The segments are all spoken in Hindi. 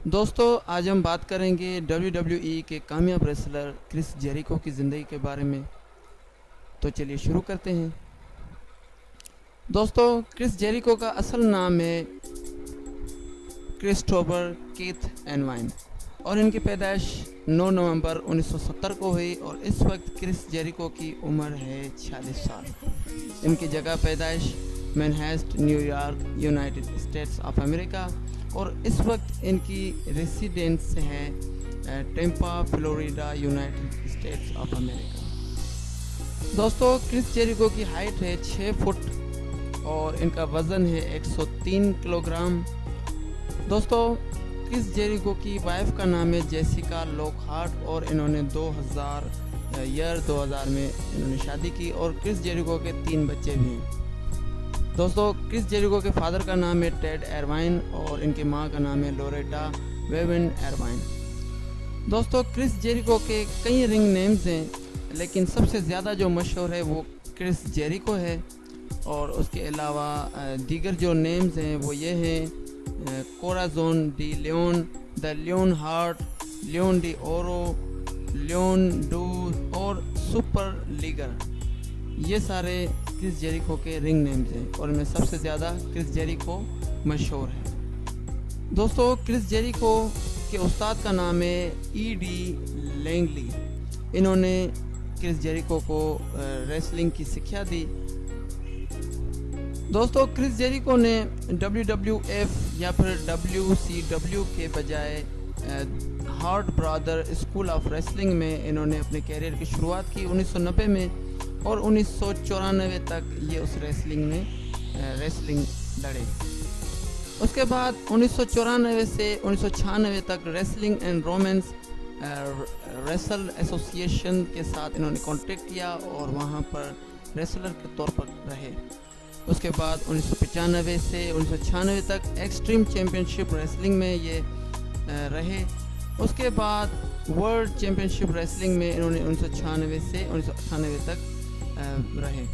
दोस्तों आज हम बात करेंगे WWE के कामयाब रेसलर क्रिस जेरिको की ज़िंदगी के बारे में। तो चलिए शुरू करते हैं। दोस्तों क्रिस जेरिको का असल नाम है क्रिस्टोफर कीथ एनवाइन और इनकी पैदाइश 9 नवंबर 1970 को हुई और इस वक्त क्रिस जेरिको की उम्र है 46 साल। इनकी जगह पैदाइश मैनहेस्ट New York United states of America और इस वक्त इनकी रेसिडेंस है Tampa Florida United states of America. दोस्तों क्रिस जेरिको की हाइट है 6 फुट और इनका वज़न है 103 किलोग्राम। दोस्तों क्रिस जेरिको की वाइफ का नाम है जेसिका लॉकहार्ट और इन्होंने 2000 में इन्होंने शादी की और क्रिस जेरिको के 3 बच्चे भी हैं। दोस्तों क्रिस जेरिको के फादर का नाम है टेड एरवाइन और इनकी मां का नाम है लोरेटा वेवन एरवाइन। दोस्तों क्रिस जेरिको के कई रिंग नेम्स हैं लेकिन सबसे ज़्यादा जो मशहूर है वो क्रिस जेरिको है और उसके अलावा दीगर जो नेम्स हैं वो ये हैं Corazon de Leon, the Leon Heart, Leon de Oro, Leon Do और सुपर लीगर। ये सारे क्रिस जेरिको के रिंग नेम्स हैं और इनमें सबसे ज़्यादा क्रिस जेरिको मशहूर है। दोस्तों क्रिस जेरिको के उस्ताद का नाम है E.D. लैंगली। इन्होंने क्रिस जेरिको को रेसलिंग की शिक्षा दी। दोस्तों क्रिस जेरिको ने WWF या फिर WCW के बजाय heart brother school of wrestling में इन्होंने अपने कैरियर की शुरुआत की 1990 में और 1994 तक ये उस रेसलिंग लड़े। उसके बाद 1994 से 1996 तक wrestling and romance wrestle association के साथ इन्होंने कॉन्टैक्ट किया और वहाँ पर रेसलर के तौर पर रहे। उसके बाद 1995 से 1996 तक एक्सट्रीम चैम्पियनशिप रेसलिंग में ये रहे। उसके बाद वर्ल्ड चैम्पियनशिप रेसलिंग में इन्होंने 1996 से 1998 तक रहे।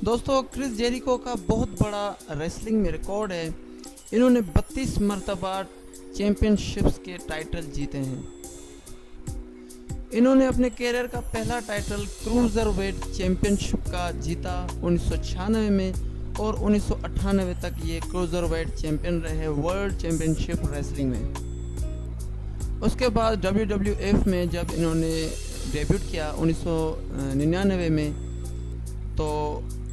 दोस्तों क्रिस जेरिको का बहुत बड़ा रेसलिंग में रिकॉर्ड है। इन्होंने 32 मरतबा चैम्पियनशिप्स के टाइटल जीते हैं। इन्होंने अपने कैरियर का पहला टाइटल क्रूजर वेट चैम्पियनशिप का जीता 1996 में और 1998 तक ये क्रूजर वेट चैम्पियन रहे वर्ल्ड चैम्पियनशिप रेसलिंग में। उसके बाद WWF में जब इन्होंने डेब्यूट किया 1999 में तो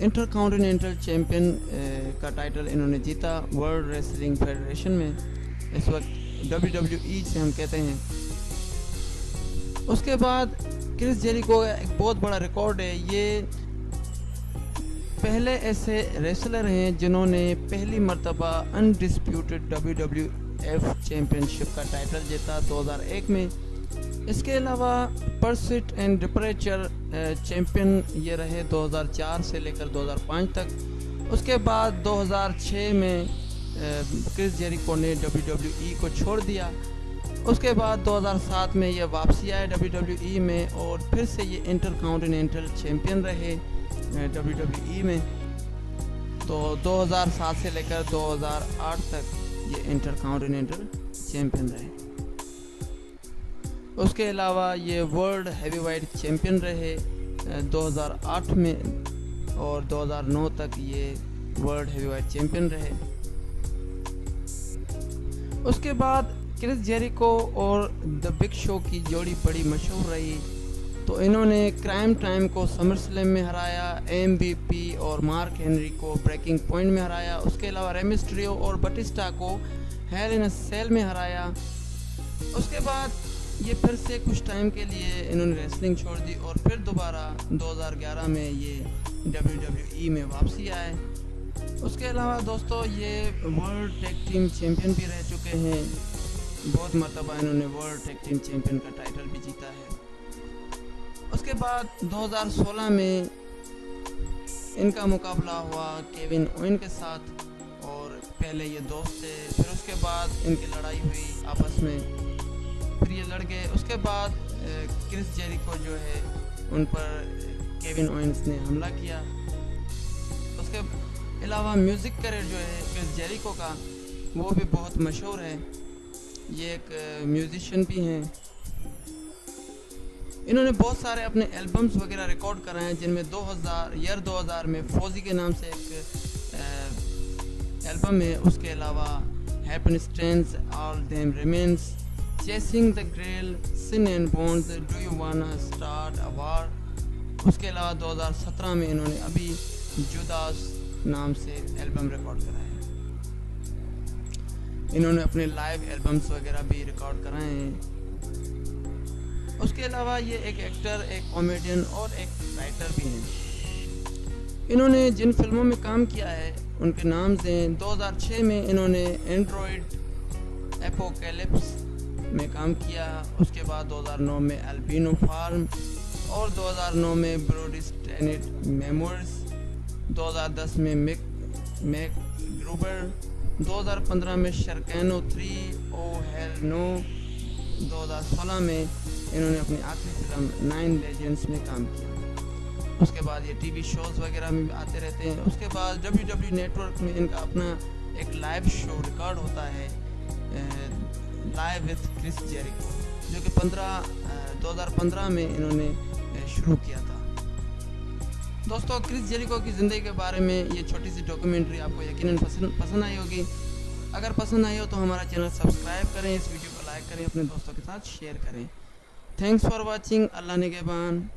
इंटरकॉन्टिनेंटल चैम्पियन का टाइटल इन्होंने जीता वर्ल्ड रेसलिंग फेडरेशन में, इस वक्त WWE से हम कहते हैं। उसके बाद क्रिस जेरिको का एक बहुत बड़ा रिकॉर्ड है। ये पहले ऐसे रेसलर हैं जिन्होंने पहली मर्तबा अनडिस्प्यूटेड WWF चैम्पियनशिप का टाइटल जीता 2001 में। इसके अलावा परसिट एंड डिपरेचर चैम्पियन ये रहे 2004 से लेकर 2005 तक। उसके बाद 2006 में क्रिस जेरिको ने WWE को छोड़ दिया। उसके बाद 2007 में ये वापसी आए WWE में और फिर से ये इंटरकॉन्टिनेंटल चैम्पियन रहे WWE में। तो 2007 से लेकर 2008 तक ये इंटरकॉन्टिनेंटल चैम्पियन रहे। उसके अलावा ये वर्ल्ड हैवीवेट चैम्पियन रहे 2008 में और 2009 तक ये वर्ल्ड हैवीवेट चैम्पियन रहे। उसके बाद क्रिस जेरिको और द बिग शो की जोड़ी बड़ी मशहूर रही। तो इन्होंने क्राइम टाइम को समरस्लैम में हराया, MVP और मार्क हेनरी को ब्रेकिंग पॉइंट में हराया। उसके अलावा रेमिस्ट्रियो और बटिस्टा को हेल इन अ सेल में हराया। उसके बाद ये फिर से कुछ टाइम के लिए इन्होंने रेसलिंग छोड़ दी और फिर दोबारा 2011 में ये WWE में वापसी आए। उसके अलावा दोस्तों ये वर्ल्ड टैग टीम चैम्पियन भी रह चुके हैं। बहुत मरतबा इन्होंने वर्ल्ड टैग टीम चैम्पियन का टाइटल भी जीता है। उसके बाद 2016 में इनका मुकाबला हुआ केविन ओवेन के साथ और पहले ये दोस्त थे। फिर उसके बाद इनकी लड़ाई हुई आपस में, फिर ये लड़ गए। उसके बाद क्रिस जेरिको जो है उन पर केविन ओवेन्स ने हमला किया। उसके अलावा म्यूज़िक करियर जो है क्रिस जेरिको का वो भी बहुत मशहूर है। ये एक म्यूज़िशियन भी हैं। इन्होंने बहुत सारे अपने एल्बम्स वगैरह रिकॉर्ड कराए हैं, जिनमें 2000 में फौजी के नाम से एक एल्बम है। उसके अलावा happiness all them remains, chasing the grail, sin and bones, do you wanna start a war. उसके अलावा 2017 में इन्होंने अभी जुदास नाम से एल्बम रिकॉर्ड कराया है। इन्होंने अपने लाइव एल्बम्स वगैरह भी रिकॉर्ड कराए हैं। उसके अलावा ये एक एक्टर, एक कॉमेडियन और एक राइटर भी हैं। इन्होंने जिन फिल्मों में काम किया है उनके नाम हैं। 2006 में इन्होंने एंड्रॉयड एपोकैलिप्स में काम किया। उसके बाद 2009 में अल्बिनो फार्म और 2009 में ब्रोडिस टेनेट मेमोर्स, 2010 में मैक ग्रूबर, 2015 में शर्कैनो 3 ओ हेल नो, 2016 में इन्होंने अपनी आखिरी फिल्म 9 लेजेंड्स में काम किया। उसके बाद ये टीवी शोज वगैरह में भी आते रहते हैं। उसके बाद WWE नेटवर्क में इनका अपना एक लाइव शो रिकॉर्ड होता है, लाइव विथ क्रिस जेरिको, जो कि 2015 में इन्होंने शुरू किया था। दोस्तों, क्रिस जेरिको की ज़िंदगी के बारे में ये छोटी सी डॉक्यूमेंट्री आपको यकीनन पसंद आई होगी। अगर पसंद आई हो तो हमारा चैनल सब्सक्राइब करें, इस वीडियो को लाइक करें, अपने दोस्तों के साथ शेयर करें। Thanks for watching. अल्लाह निगहबान।